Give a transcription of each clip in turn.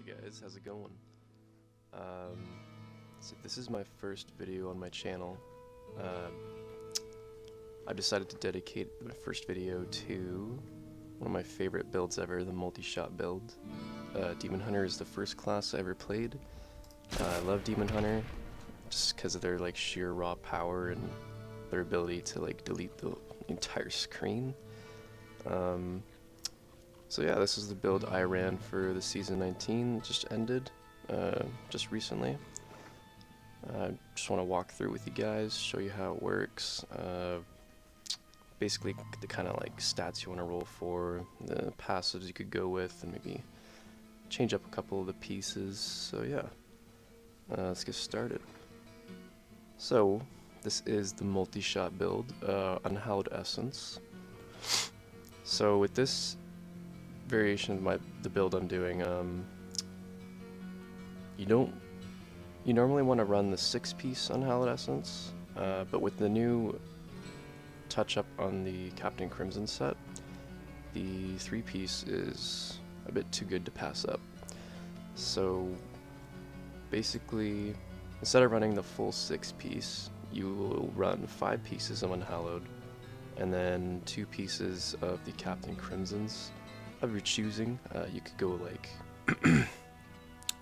guys, how's it going? So this is my first video on my channel. I've decided to dedicate my first video to one of my favorite builds ever, the Multishot build. Demon Hunter is the first class I ever played. I love Demon Hunter just because of their like sheer raw power and their ability to like delete the entire screen. So yeah, this is the build I ran for the season 19. It just ended just recently. Just want to walk through with you guys, show you how it works. Basically the kind of like stats you want to roll for, the passives you could go with, and maybe change up a couple of the pieces. So yeah, let's get started. So this is the Multishot build, Unhallowed Essence. So with this variation of the build I'm doing, you normally want to run the 6-piece Unhallowed Essence, but with the new touch up on the Captain Crimson set, the 3-piece is a bit too good to pass up. So basically, instead of running the full 6-piece, you will run 5 pieces of Unhallowed, and then 2 pieces of the Captain Crimsons of your choosing. You could go like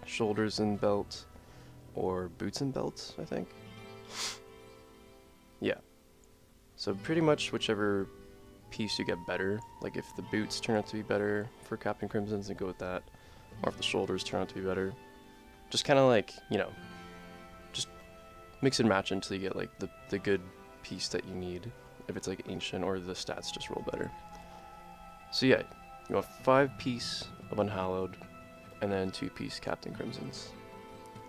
shoulders and belt, or boots and belts, I think. Yeah. So pretty much whichever piece you get better. Like if the boots turn out to be better for Captain Crimsons, then go with that. Or if the shoulders turn out to be better, just kind of like, you know, just mix and match until you get like the good piece that you need. If it's like ancient, or the stats just roll better. So yeah, you want 5-piece of Unhallowed, and then 2-piece Captain Crimsons.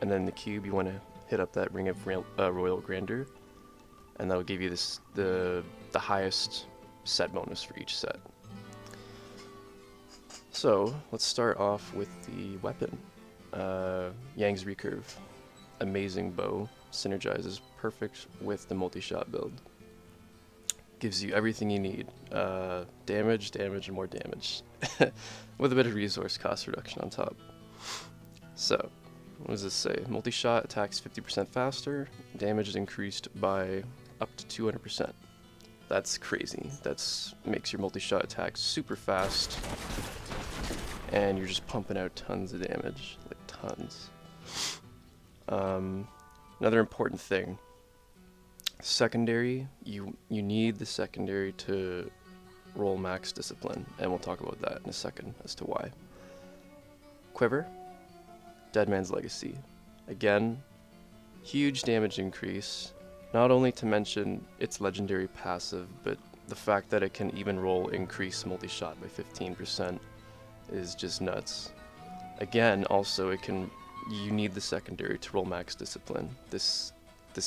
And then the cube, you want to hit up that Ring of Royal Grandeur, and that'll give you the highest set bonus for each set. So let's start off with the weapon. Yang's Recurve, amazing bow, synergizes perfect with the Multishot build. Gives you everything you need, damage, and more damage, with a bit of resource cost reduction on top. So, what does this say? Multishot attacks 50% faster, damage is increased by up to 200%. That's crazy. That makes your Multishot attack super fast, and you're just pumping out tons of damage, like tons. Another important thing. Secondary, you need the secondary to roll max discipline, and we'll talk about that in a second as to why. Quiver, Dead Man's Legacy. Again, huge damage increase, not only to mention its legendary passive, but the fact that it can even roll increase Multishot by 15% is just nuts. Again, also you need the secondary to roll max discipline. This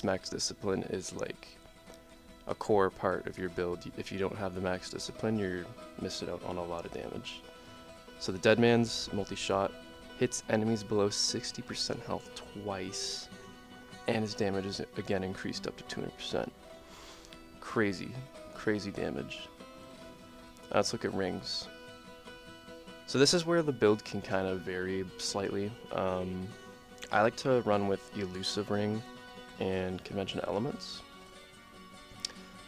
max discipline is like a core part of your build. If you don't have the max discipline, you're missing out on a lot of damage. So the Dead Man's Multishot hits enemies below 60% health twice, and his damage is again increased up to 200%. Crazy damage. Let's look at rings. So this is where the build can kind of vary slightly. I like to run with Elusive Ring and Conventional Elements.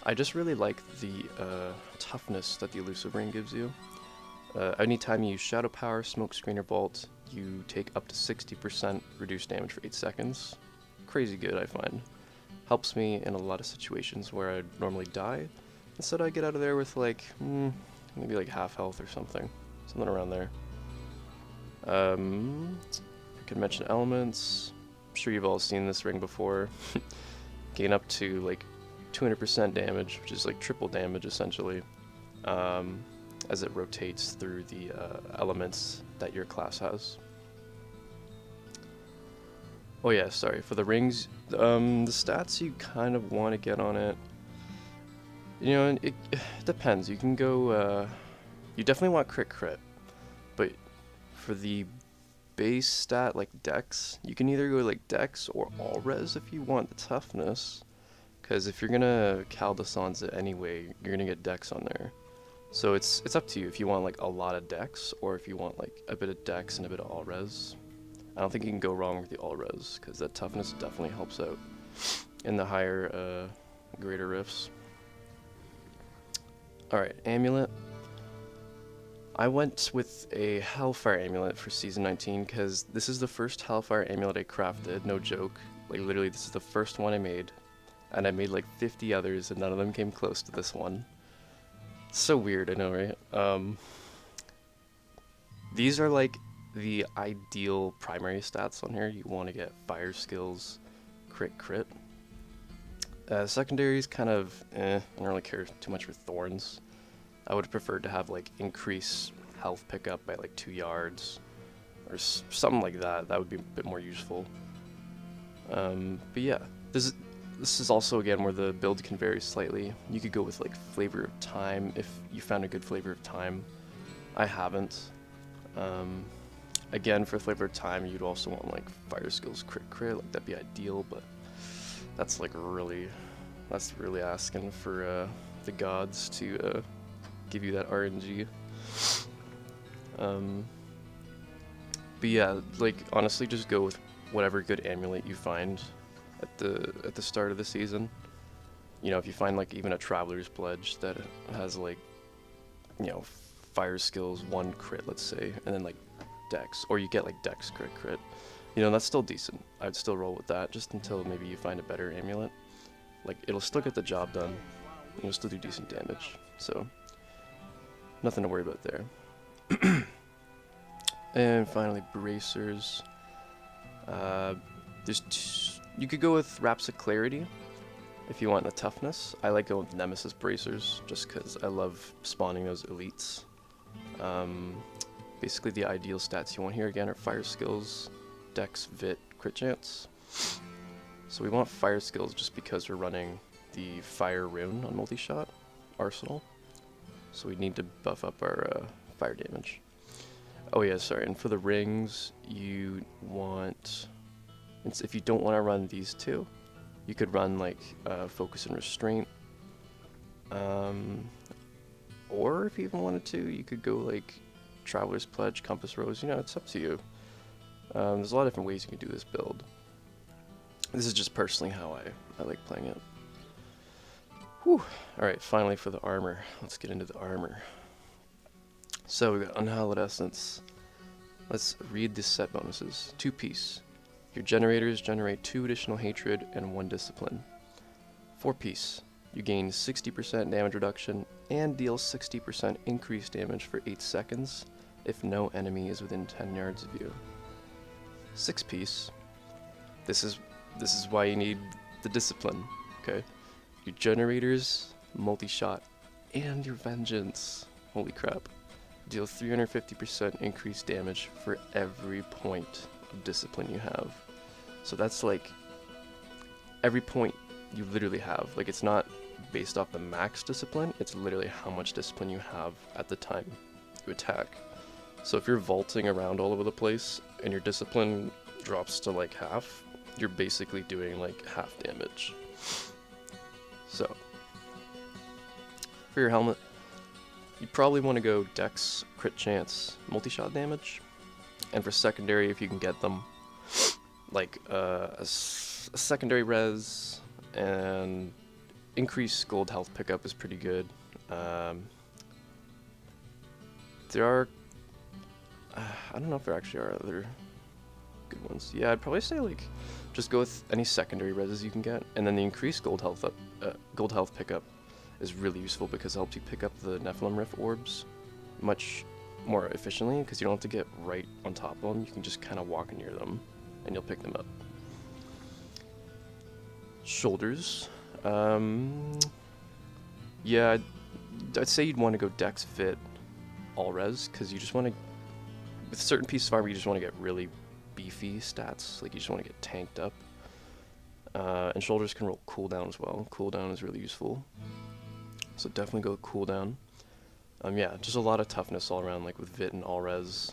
I just really like the toughness that the Elusive Ring gives you. Anytime you use Shadow Power, Smoke Screen, or Bolt, you take up to 60% reduced damage for 8 seconds. Crazy good, I find. Helps me in a lot of situations where I'd normally die. Instead, I get out of there with like, maybe like half health or something. Something around there. Conventional Elements. I'm sure you've all seen this ring before. Gain up to like 200% damage, which is like triple damage essentially, as it rotates through the elements that your class has. Oh yeah, sorry, for the rings, the stats you kind of want to get on it, you know, it depends. You can go, you definitely want crit, but for the base stat like Dex, you can either go like Dex or All Res if you want the toughness, because if you're gonna Caldescence it anyway, you're gonna get Dex on there. So it's up to you if you want like a lot of Dex, or if you want like a bit of Dex and a bit of All Res. I don't think you can go wrong with the all res, because that toughness definitely helps out in the higher, greater rifts. Alright, amulet. I went with a Hellfire amulet for season 19 because this is the first Hellfire amulet I crafted, no joke. Like literally this is the first one I made, and I made like 50 others and none of them came close to this one. It's so weird, I know, right? These are like the ideal primary stats on here. You want to get fire skills, crit. Secondaries kind of, I don't really care too much for thorns. I would have preferred to have like increase health pickup by like 2 yards or something like that. That would be a bit more useful. But yeah, this is also again where the build can vary slightly. You could go with like flavor of time if you found a good flavor of time. I haven't. Again, for flavor of time, you'd also want like fire skills crit, like that'd be ideal, but that's really asking for the gods to give you that RNG. But yeah, like honestly, just go with whatever good amulet you find at the start of the season. You know, if you find like even a Traveler's Pledge that has like, you know, fire skills 1 crit, let's say, and then like dex, or you get like dex crit, you know, that's still decent. I'd still roll with that just until maybe you find a better amulet. Like it'll still get the job done, and you'll still do decent damage, so nothing to worry about there. And finally, bracers. You could go with Raps of Clarity if you want the toughness. I like going with Nemesis bracers just because I love spawning those elites. Basically, the ideal stats you want here again are fire skills, dex, vit, crit chance. So we want fire skills just because we're running the fire rune on Multishot arsenal. So we need to buff up our fire damage. Oh yeah, sorry, and for the rings, you want... if you don't want to run these two, you could run like Focus and Restraint. Or if you even wanted to, you could go like Traveler's Pledge, Compass Rose, you know, it's up to you. There's a lot of different ways you can do this build. This is just personally how I like playing it. Whew. Alright, finally for the armor. Let's get into the armor. So we got Unhallowed Essence. Let's read the set bonuses. 2-piece. Your generators generate 2 additional hatred and 1 discipline. 4-piece. You gain 60% damage reduction and deal 60% increased damage for 8 seconds if no enemy is within 10 yards of you. 6-piece. This is why you need the discipline, okay? Your generators, multi-shot, and your vengeance. Holy crap. Deal 350% increased damage for every point of discipline you have. So that's like every point you literally have. Like it's not based off the max discipline, it's literally how much discipline you have at the time you attack. So if you're vaulting around all over the place and your discipline drops to like half, you're basically doing like half damage. So for your helmet, you probably want to go dex, crit chance, multi-shot damage. And for secondary, if you can get them, like a secondary res and increased gold health pickup is pretty good. There are, I don't know if there actually are other good ones. Yeah, I'd probably say like just go with any secondary reses you can get, and then the increased gold health pickup is really useful because it helps you pick up the Nephilim Rift orbs much more efficiently because you don't have to get right on top of them. You can just kind of walk near them and you'll pick them up. Shoulders. Yeah, I'd say you'd want to go Dex, Fit, All Res because you just want to, with certain pieces of armor, you just want to get really beefy stats. Like you just want to get tanked up. And shoulders can roll cooldown as well. Cooldown is really useful. So definitely go cooldown. Yeah, just a lot of toughness all around, like with Vit and All Res.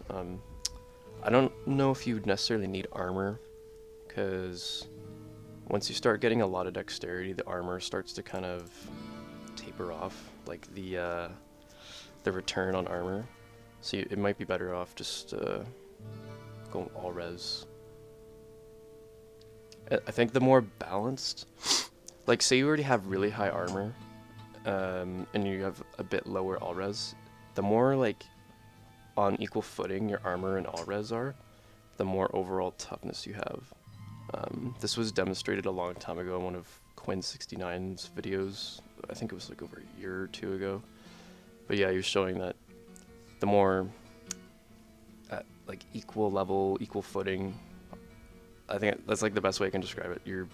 I don't know if you would necessarily need armor, because once you start getting a lot of dexterity, the armor starts to kind of taper off, like the return on armor. So it might be better off just going All Res. I think the more balanced, like say you already have really high armor, and you have a bit lower all res, the more like on equal footing your armor and all res are, the more overall toughness you have. This was demonstrated a long time ago in one of Quinn69's videos. I think it was like over a year or two ago. But yeah, he was showing that the more at like equal level, equal footing, I think that's like the best way I can describe it. Your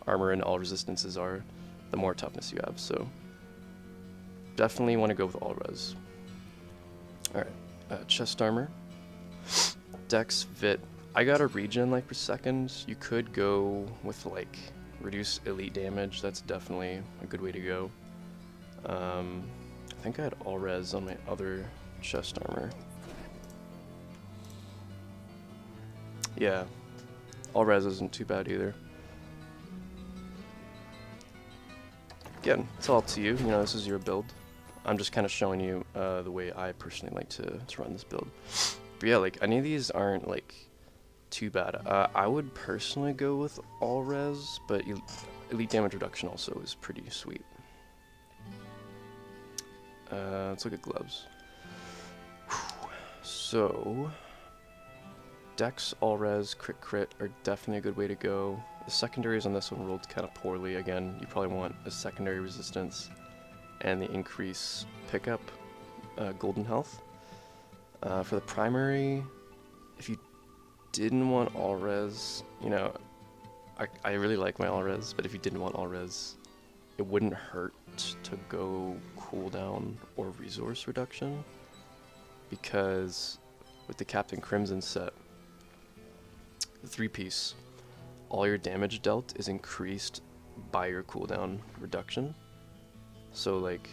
armor and all resistances are, the more toughness you have. So definitely want to go with all res. Alright, chest armor. Dex, Vit. I got a regen like per second. You could go with like reduce elite damage. That's definitely a good way to go. I think I had all res on my other chest armor. Yeah, all res isn't too bad either. Again, it's all up to you. You know, this is your build. I'm just kind of showing you the way I personally like to run this build. But yeah, like any of these aren't like too bad. I would personally go with all res, but elite damage reduction also is pretty sweet. Let's look at gloves. So, Dex, all res, crit are definitely a good way to go. The secondaries on this one rolled kind of poorly. Again, you probably want a secondary resistance and the increase pickup, golden health. For the primary, if you didn't want all res, you know, I really like my all res, but if you didn't want all res, it wouldn't hurt to go cooldown or resource reduction, because with the Captain Crimson set, the 3-piece, all your damage dealt is increased by your cooldown reduction. So like,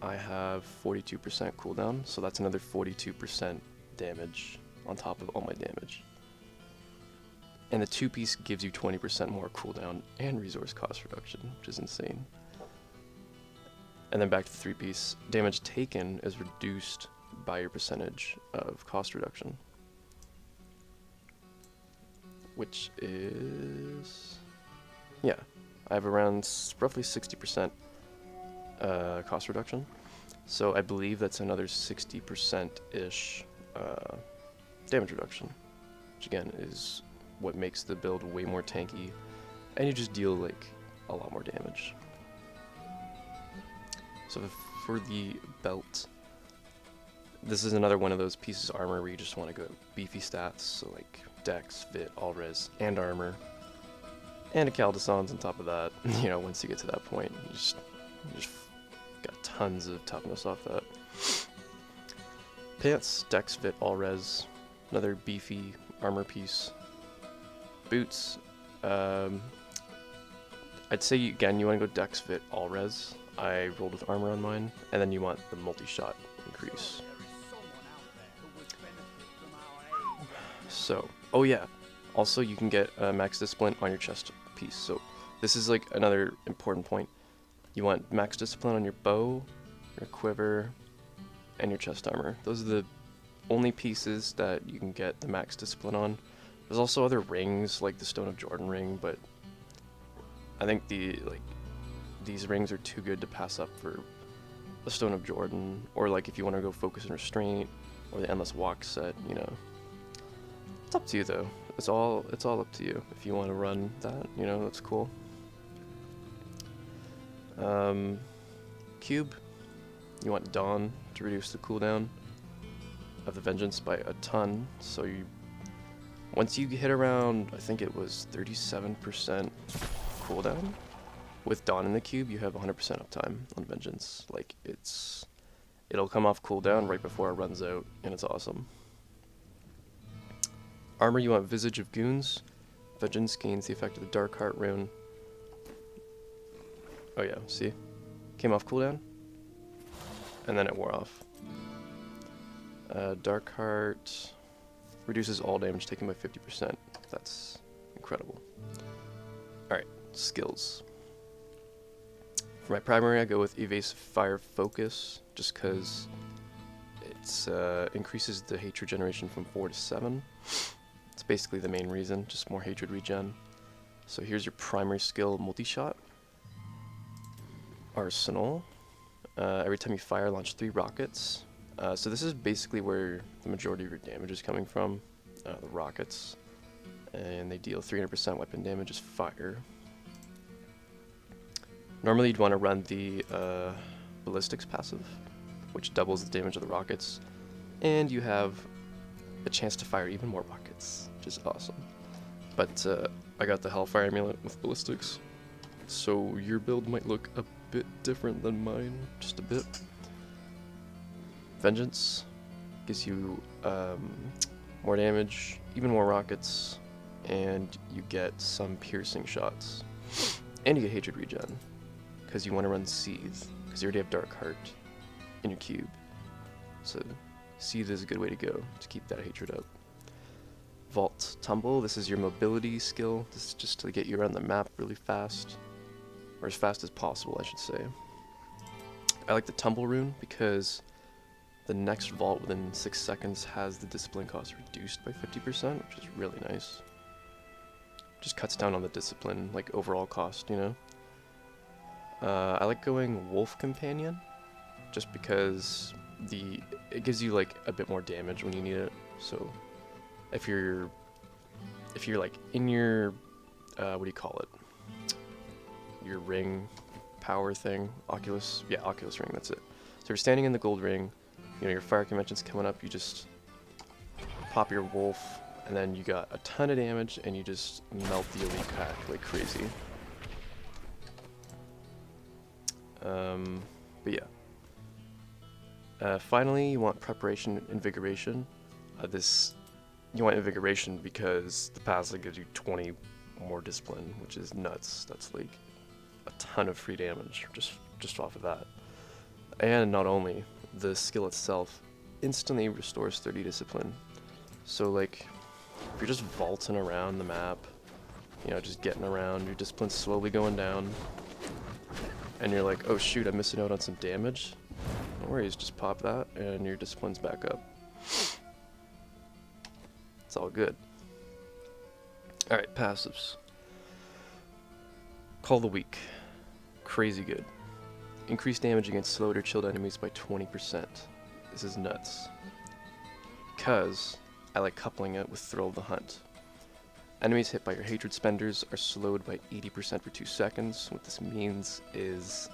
I have 42% cooldown, so that's another 42% damage on top of all my damage. And the 2-piece gives you 20% more cooldown and resource cost reduction, which is insane. And then back to the 3-piece, damage taken is reduced by your percentage of cost reduction, which is, yeah, I have around roughly 60% cost reduction. So I believe that's another 60%-ish damage reduction, which again is what makes the build way more tanky, and you just deal like a lot more damage. So for the belt, this is another one of those pieces of armor where you just want to go beefy stats, so like Dex, Vit, all res, and armor, and a Caldescens on top of that. You know, once you get to that point, you just got tons of toughness off that. Pants, Dex, Vit, all res, another beefy armor piece. Boots, I'd say again you want to go Dex, Vit, all res. I rolled with armor on mine, and then you want the multi-shot increase. So, oh yeah, also you can get max discipline on your chest piece. So this is like another important point. You want max discipline on your bow, your quiver, and your chest armor. Those are the only pieces that you can get the max discipline on. There's also other rings like the Stone of Jordan ring, but I think these rings are too good to pass up for the Stone of Jordan, or like if you want to go focus and restraint, or the Endless Walk set. You know, it's up to you though. It's all up to you. If you want to run that, you know, that's cool. Cube, you want Dawn to reduce the cooldown of the Vengeance by a ton. So you, once you hit around, I think it was 37% cooldown, with Dawn in the cube, you have 100% uptime on Vengeance. Like, it'll come off cooldown right before it runs out, and it's awesome. Armor, you want Visage of Goons. Vengeance gains the effect of the Dark Heart rune. Oh yeah, see? Came off cooldown, and then it wore off. Dark Heart reduces all damage taken by 50%. That's incredible. Alright, skills. For my primary, I go with Evasive Fire Focus, just because it increases the hatred generation from 4 to 7. It's basically the main reason, just more hatred regen. So here's your primary skill, Multishot. Arsenal. Every time you fire, launch 3 rockets. So this is basically where the majority of your damage is coming from, the rockets. And they deal 300% weapon damage as fire. Normally you'd want to run the ballistics passive, which doubles the damage of the rockets. And you have a chance to fire even more rockets, which is awesome. But I got the Hellfire Amulet with ballistics, so your build might look a bit different than mine, just a bit. Vengeance gives you more damage, even more rockets, and you get some piercing shots. And you get hatred regen, because you want to run Seethe, because you already have Dark Heart in your cube. So Seethe is a good way to go to keep that hatred up. Vault Tumble, this is your mobility skill. This is just to get you around the map really fast, or as fast as possible, I should say. I like the Tumble rune because the next vault within 6 seconds has the discipline cost reduced by 50%, which is really nice. Just cuts down on the discipline, like, overall cost, you know? I like going Wolf Companion, just because it gives you, like, a bit more damage when you need it. So if you're like in your what do you call it, your ring power thing, Oculus ring, that's it. So you're standing in the gold ring, you know, your fire convention's coming up, you just pop your wolf, and then you got a ton of damage, and you just melt the elite pack like crazy. But yeah. Finally, you want preparation, invigoration. You want invigoration because the passive gives you 20 more discipline, which is nuts. That's like a ton of free damage just off of that. And not only, the skill itself instantly restores 30 discipline. So like, if you're just vaulting around the map, you know, just getting around, your discipline's slowly going down, and you're like, oh shoot, I'm missing out on some damage. No worries, just pop that, and your discipline's back up. It's all good. Alright, passives. Call the Weak. Crazy good. Increase damage against slowed or chilled enemies by 20%. This is nuts. Because I like coupling it with Thrill of the Hunt. Enemies hit by your hatred spenders are slowed by 80% for 2 seconds. What this means is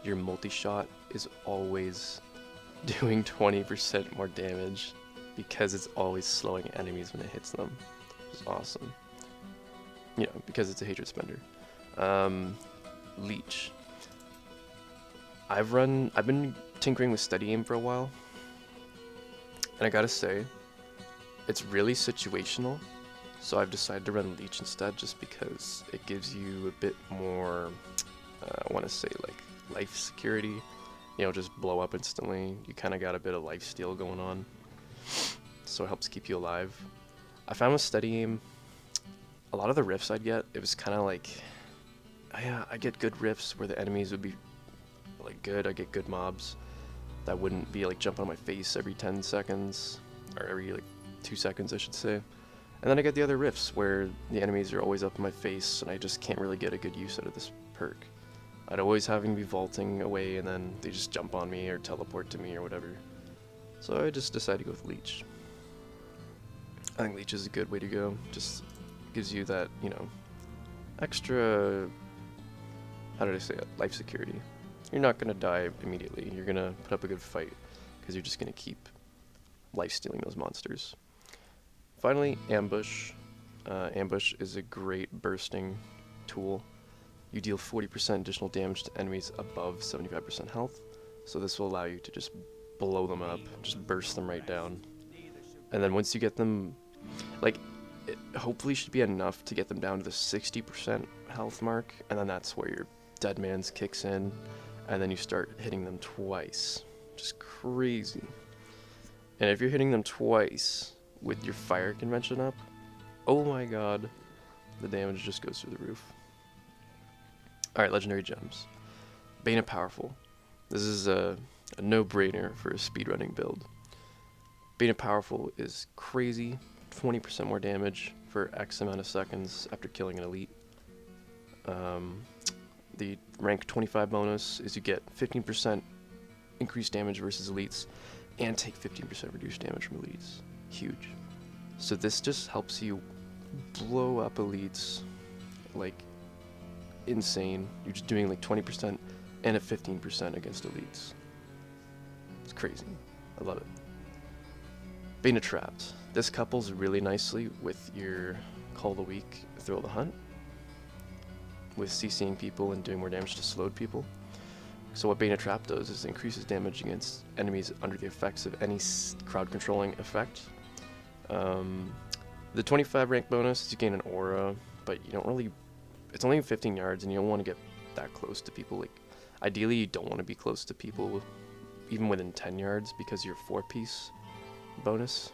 your multi-shot is always doing 20% more damage, because it's always slowing enemies when it hits them, which is awesome. You know, because it's a hatred spender. Leech. I've been tinkering with steady aim for a while, and I gotta say, it's really situational. So I've decided to run Leech instead, just because it gives you a bit more, I want to say, like, life security. You know, just blow up instantly. You kind of got a bit of life steal going on, so it helps keep you alive. I found with steady aim, a lot of the riffs I'd get, it was kind of like, I get good riffs where the enemies would be like good. I get good mobs that wouldn't be like jumping on my face every 10 seconds, or every like 2 seconds, I should say. And then I get the other riffs where the enemies are always up in my face, and I just can't really get a good use out of this perk. I'd always having to be vaulting away, and then they just jump on me or teleport to me or whatever. So I just decided to go with Leech. I think Leech is a good way to go. Just gives you that, you know, extra, how did I say it, life security. You're not going to die immediately. You're going to put up a good fight, because you're just going to keep life stealing those monsters. Finally, Ambush. Ambush is a great bursting tool. You deal 40% additional damage to enemies above 75% health, so this will allow you to just blow them up, just burst them right down. And then once you get them, like, it hopefully should be enough to get them down to the 60% health mark, and then that's where your Dead Man's kicks in, and then you start hitting them twice. Just crazy. And if you're hitting them twice with your fire convention up, oh my god, the damage just goes through the roof. Alright, legendary gems. Bane of Powerful. This is a no-brainer for a speedrunning build. Bane of Powerful is crazy. 20% more damage for X amount of seconds after killing an elite. The rank 25 bonus is you get 15% increased damage versus elites and take 15% reduced damage from elites. Huge. So this just helps you blow up elites like insane. You're just doing like 20% and a 15% against elites. It's crazy. I love it. Bane of Trapped. This couples really nicely with your Call of the Week, Thrill of the Hunt, with CCing people and doing more damage to slowed people. So what Bane of Trap does is increases damage against enemies under the effects of any crowd controlling effect. The 25 rank bonus is you gain an aura, but you don't really, it's only 15 yards and you don't want to get that close to people. Like, ideally you don't want to be close to people even within 10 yards because your 4-piece bonus,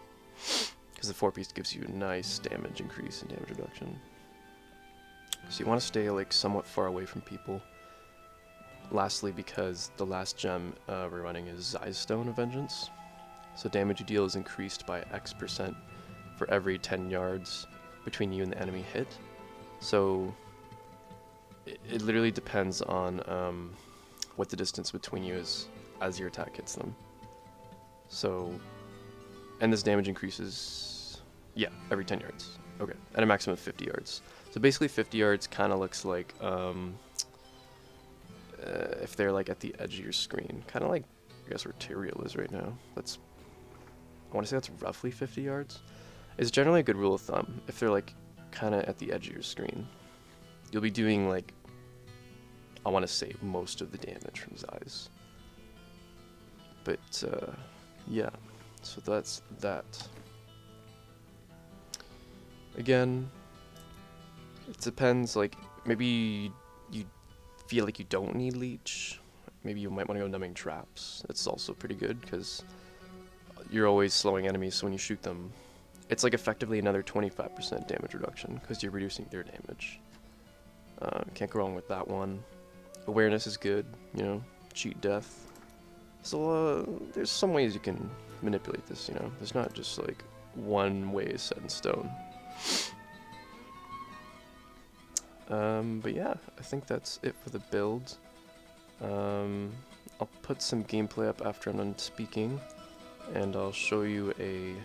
because the 4-piece gives you a nice damage increase and damage reduction. So you want to stay like somewhat far away from people. Lastly, because the last gem we're running is Zai's Stone of Vengeance. So damage you deal is increased by X% for every 10 yards between you and the enemy hit. So it literally depends on what the distance between you is as your attack hits them. So, and this damage increases, yeah, every 10 yards. Okay, at a maximum of 50 yards. So basically 50 yards kind of looks like if they're like at the edge of your screen. Kind of like, I guess, where Tyrael is right now. That's, I want to say that's roughly 50 yards. It's generally a good rule of thumb. If they're like kind of at the edge of your screen, you'll be doing like, I want to say, most of the damage from Zai's. But yeah, so that's that. Again, it depends, like, maybe you feel like you don't need leech. Maybe you might want to go numbing traps. It's also pretty good because you're always slowing enemies, so when you shoot them, it's like effectively another 25% damage reduction because you're reducing their damage. Can't go wrong with that one. Awareness is good, you know, cheat death. So there's some ways you can manipulate this, you know. There's not just like one way is set in stone. But yeah, I think that's it for the build. I'll put some gameplay up after I'm done speaking, and I'll show you a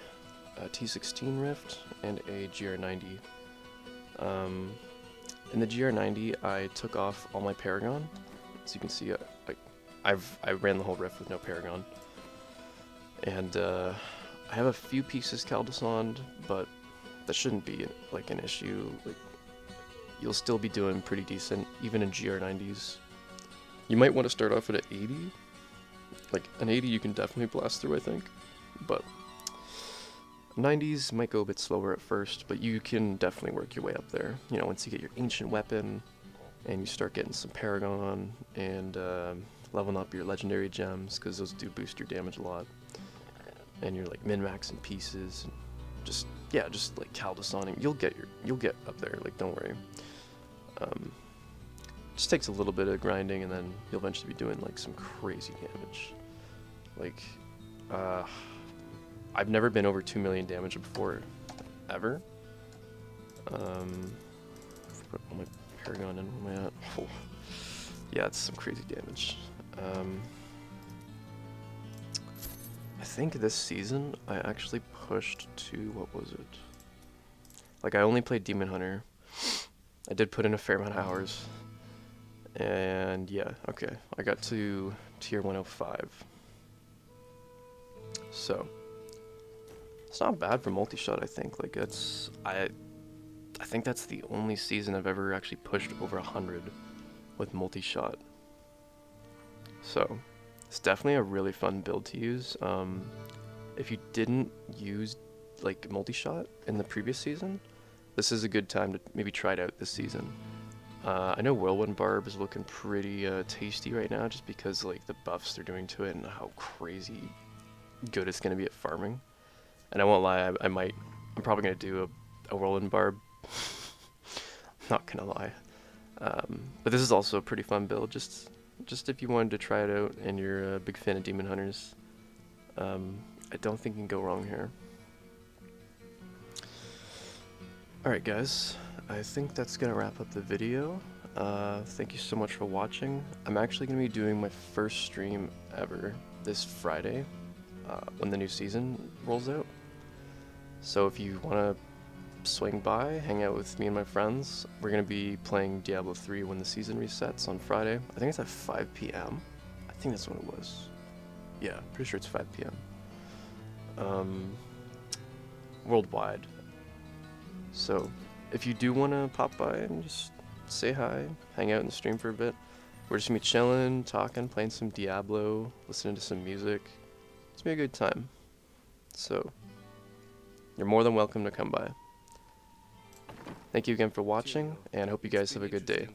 T16 Rift and a GR90. In the GR90, I took off all my Paragon. So you can see, I ran the whole Rift with no Paragon. And I have a few pieces Caldesoned, but that shouldn't be like an issue. Like, you'll still be doing pretty decent, even in GR90s. You might want to start off at an 80. Like, an 80 you can definitely blast through, I think. But 90s might go a bit slower at first, but you can definitely work your way up there. You know, once you get your ancient weapon, and you start getting some Paragon, and leveling up your legendary gems, because those do boost your damage a lot. And you're like min-maxing pieces, and just like Caldesoning. You'll get up there, like, don't worry. Just takes a little bit of grinding, and then you'll eventually be doing like some crazy damage. Like, I've never been over 2 million damage before, ever. Put all my Paragon in, where am I at? Oh. Yeah, it's some crazy damage. I think this season I actually pushed to, what was it? Like, I only played Demon Hunter. I did put in a fair amount of hours. And yeah, okay. I got to tier 105. So, it's not bad for Multishot, I think. Like, it's, I think that's the only season I've ever actually pushed over 100 with Multishot. So, it's definitely a really fun build to use. If you didn't use like Multishot in the previous season, this is a good time to maybe try it out this season. I know Whirlwind Barb is looking pretty tasty right now, just because like the buffs they're doing to it and how crazy good it's gonna be at farming. And I won't lie, I'm probably gonna do a Whirlwind Barb. Not gonna lie. But this is also a pretty fun build, just if you wanted to try it out and you're a big fan of Demon Hunters. I don't think you can go wrong here. Alright guys, I think that's gonna wrap up the video. Thank you so much for watching. I'm actually gonna be doing my first stream ever this Friday, when the new season rolls out. So if you wanna swing by, hang out with me and my friends, we're gonna be playing Diablo 3 when the season resets on Friday. I think it's at 5 p.m. I think that's when it was. Yeah, pretty sure it's 5 p.m. Worldwide. So, if you do want to pop by and just say hi, hang out in the stream for a bit, we're just gonna be chilling, talking, playing some Diablo, listening to some music. It's gonna be a good time. So, you're more than welcome to come by. Thank you again for watching, and I hope you guys have a good day.